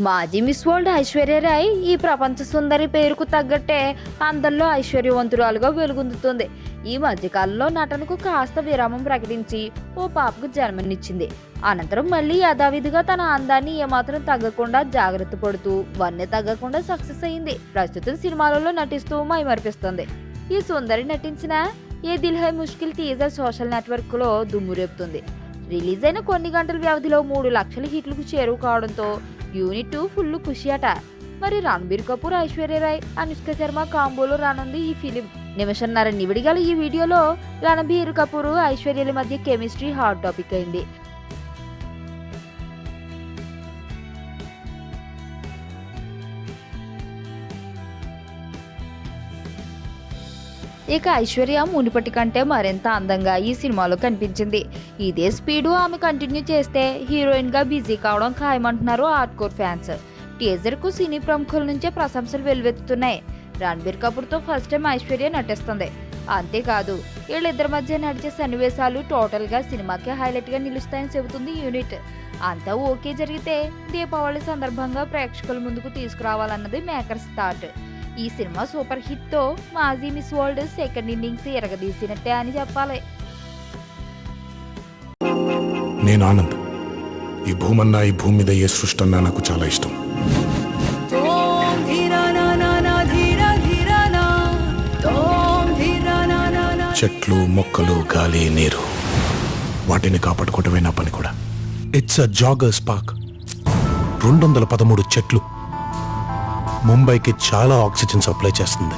మాజీ miss world Aishwarya Rai ఈ ప్రపంచ సుందరి పేరుకు తగ్గట్టే అందరిలో ఐశ్వర్యవంతురాలుగా వెలుగొందుతుంది. ఈ మధ్యకాలంలో నటనకు కాస్త విరామం ప్రకటించి ఓ పాపకు జన్మనిచ్చింది. అనంతరం మళ్ళీ యథావిధిగా తన అందాన్ని ఏమాత్రం తగ్గకుండా జాగ్రత్త పడుతూ వన్నె తగ్గకుండా సక్సెస్ అయింది. ప్రస్తుతం సినిమాలలో నటిస్తూ మైమర్పిస్తుంది. ఈ సుందరి నటించిన Ae Dil Hai Mushkil teaser social network లో దుమ్ము రేపుతుంది. రిలీజ్ అయిన కొన్ని గంటల వ్యవధిలో 3 లక్షల హిట్లకు చేరువ కావడంతో యూనిట్ ఫుల్ ఖుషి అట. మరి రణబీర్ కపూర్, ఐశ్వర్యరాయ్, అనుష్క శర్మ కాంబోలో రానుంది ఈ ఫిలిం. నిమిషన్నర నివిడిగల ఈ వీడియోలో రణబీర్ కపూర్, ఐశ్వర్యల మధ్య కెమిస్ట్రీ హాట్ టాపిక్ అయింది. ఇక ఐశ్వర్య మునుపటి కంటే మరింత అందంగా ఈ సినిమాలో కనిపించింది. ఇదే స్పీడు ఆమె కంటిన్యూ చేస్తే హీరోయిన్ గా బిజీ కావడం ఖాయమంటున్నారు హార్డ్ కోర్ ఫ్యాన్స్. టీజర్ కు సినీ ప్రముఖుల నుంచే ప్రశంసలు వెల్లువెత్తుతున్నాయి. రణబీర్ కపూర్ తో ఫస్ట్ టైం ఐశ్వర్య నటిస్తుంది. అంతేకాదు వీళ్ళిద్దరి మధ్య నడిచే సన్నివేశాలు టోటల్ గా సినిమాకి హైలైట్ గా నిలుస్తాయని చెబుతుంది యూనిట్. అంతా ఓకే జరిగితే దీపావళి సందర్భంగా ప్రేక్షకుల ముందుకు తీసుకురావాలన్నది మేకర్స్ థాట్. ఈ సినిమా సూపర్ హిట్ తో మాజీ మిస్ వరల్డ్ సెకండ్ ఇన్నింగ్స్ ఎరగదీసినట్టే అని చెప్పాలి. నేను ఆనంద్. ఈ భూమన్నా, ఈ భూమి మీద ఏ సృష్టి అన్నా నాకు చాలా ఇష్టం. చెట్లు, మొక్కలు, గాలి, నీరు, వాటిని కాపాడుకోవటమే నా పని కూడా. It's a joggers park. 213 చెట్లు ముంబైకి చాలా ఆక్సిజన్ సప్లై చేస్తుంది.